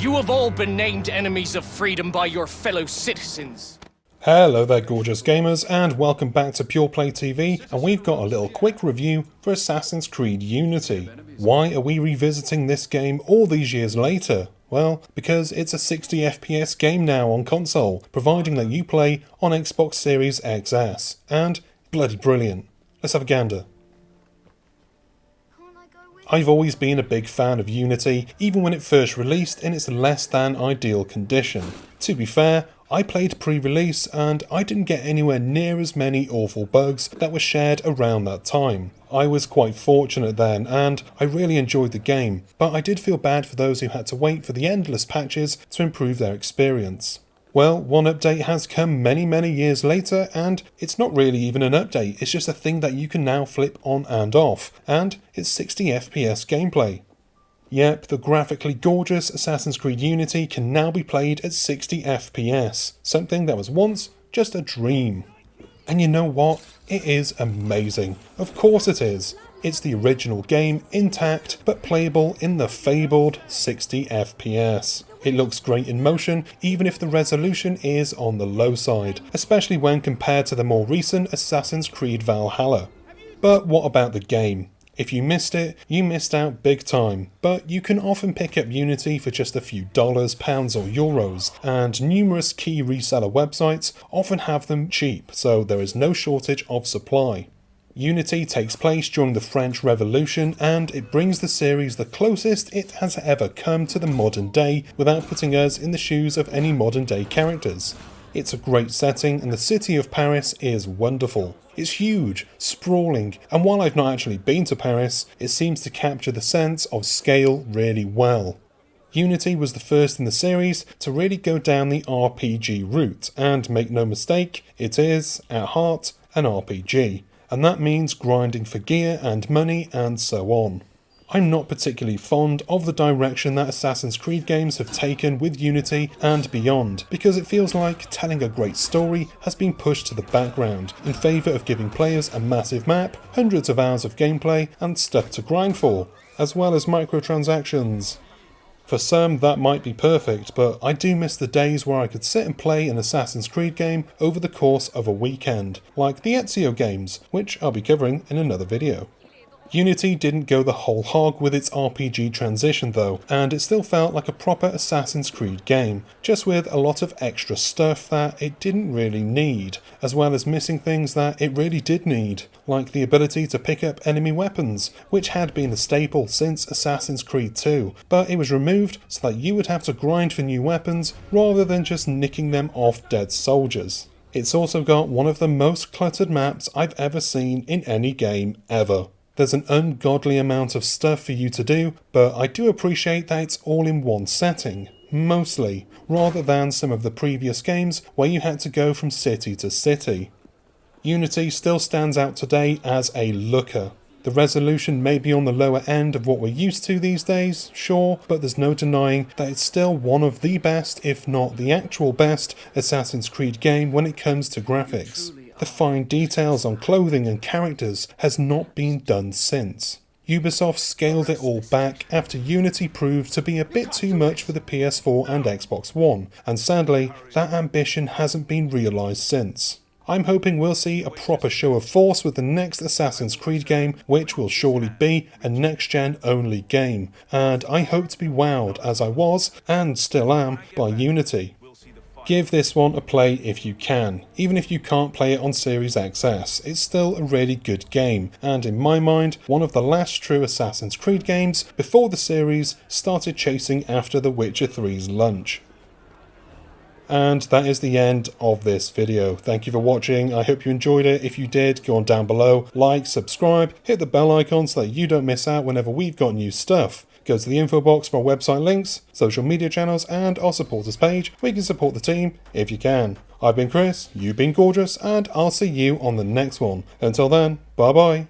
You have all been named enemies of freedom by your fellow citizens. Hello there gorgeous gamers and welcome back to PurePlay TV, and we've got a little quick review for Assassin's Creed Unity. Why are we revisiting this game all these years later? Well, because it's a 60 FPS game now on console, providing that you play on Xbox Series XS, and bloody brilliant. Let's have a gander. I've always been a big fan of Unity, even when it first released in its less than ideal condition. To be fair, I played pre-release and I didn't get anywhere near as many awful bugs that were shared around that time. I was quite fortunate then and I really enjoyed the game, but I did feel bad for those who had to wait for the endless patches to improve their experience. Well, one update has come many years later, and it's not really even an update, it's just a thing that you can now flip on and off, and it's 60 FPS gameplay. Yep, the graphically gorgeous Assassin's Creed Unity can now be played at 60 FPS, something that was once just a dream. And you know what? It is amazing. Of course it is. It's the original game intact, but playable in the fabled 60 FPS. It looks great in motion, even if the resolution is on the low side, especially when compared to the more recent Assassin's Creed Valhalla. But what about the game? If you missed it, you missed out big time, but you can often pick up Unity for just a few dollars, pounds or euros, and numerous key reseller websites often have them cheap, so there is no shortage of supply. Unity takes place during the French Revolution, and it brings the series the closest it has ever come to the modern day without putting us in the shoes of any modern day characters. It's a great setting and the city of Paris is wonderful. It's huge, sprawling, and while I've not actually been to Paris, it seems to capture the sense of scale really well. Unity was the first in the series to really go down the RPG route, and make no mistake, it is, at heart, an RPG. And that means grinding for gear and money and so on. I'm not particularly fond of the direction that Assassin's Creed games have taken with Unity and beyond, because it feels like telling a great story has been pushed to the background in favour of giving players a massive map, hundreds of hours of gameplay and stuff to grind for, as well as microtransactions. For some that might be perfect, but I do miss the days where I could sit and play an Assassin's Creed game over the course of a weekend, like the Ezio games, which I'll be covering in another video. Unity didn't go the whole hog with its RPG transition though, and it still felt like a proper Assassin's Creed game, just with a lot of extra stuff that it didn't really need, as well as missing things that it really did need, like the ability to pick up enemy weapons, which had been a staple since Assassin's Creed 2, but it was removed so that you would have to grind for new weapons rather than just nicking them off dead soldiers. It's also got one of the most cluttered maps I've ever seen in any game ever. There's an ungodly amount of stuff for you to do, but I do appreciate that it's all in one setting, mostly, rather than some of the previous games where you had to go from city to city. Unity still stands out today as a looker. The resolution may be on the lower end of what we're used to these days, sure, but there's no denying that it's still one of the best, if not the actual best, Assassin's Creed game when it comes to graphics. The fine details on clothing and characters has not been done since. Ubisoft scaled it all back after Unity proved to be a bit too much for the PS4 and Xbox One, and sadly, that ambition hasn't been realised since. I'm hoping we'll see a proper show of force with the next Assassin's Creed game, which will surely be a next-gen only game, and I hope to be wowed as I was, and still am, by Unity. Give this one a play if you can. Even if you can't play it on Series XS, it's still a really good game, and in my mind, one of the last true Assassin's Creed games before the series started chasing after The Witcher 3's lunch. And that is the end of this video. Thank you for watching. I hope you enjoyed it. If you did, go on down below, like, subscribe, hit the bell icon so that you don't miss out whenever we've got new stuff. Go to the info box for our website links, social media channels and our supporters page where you can support the team if you can. I've been Chris, you've been gorgeous, and I'll see you on the next one. Until then, bye bye.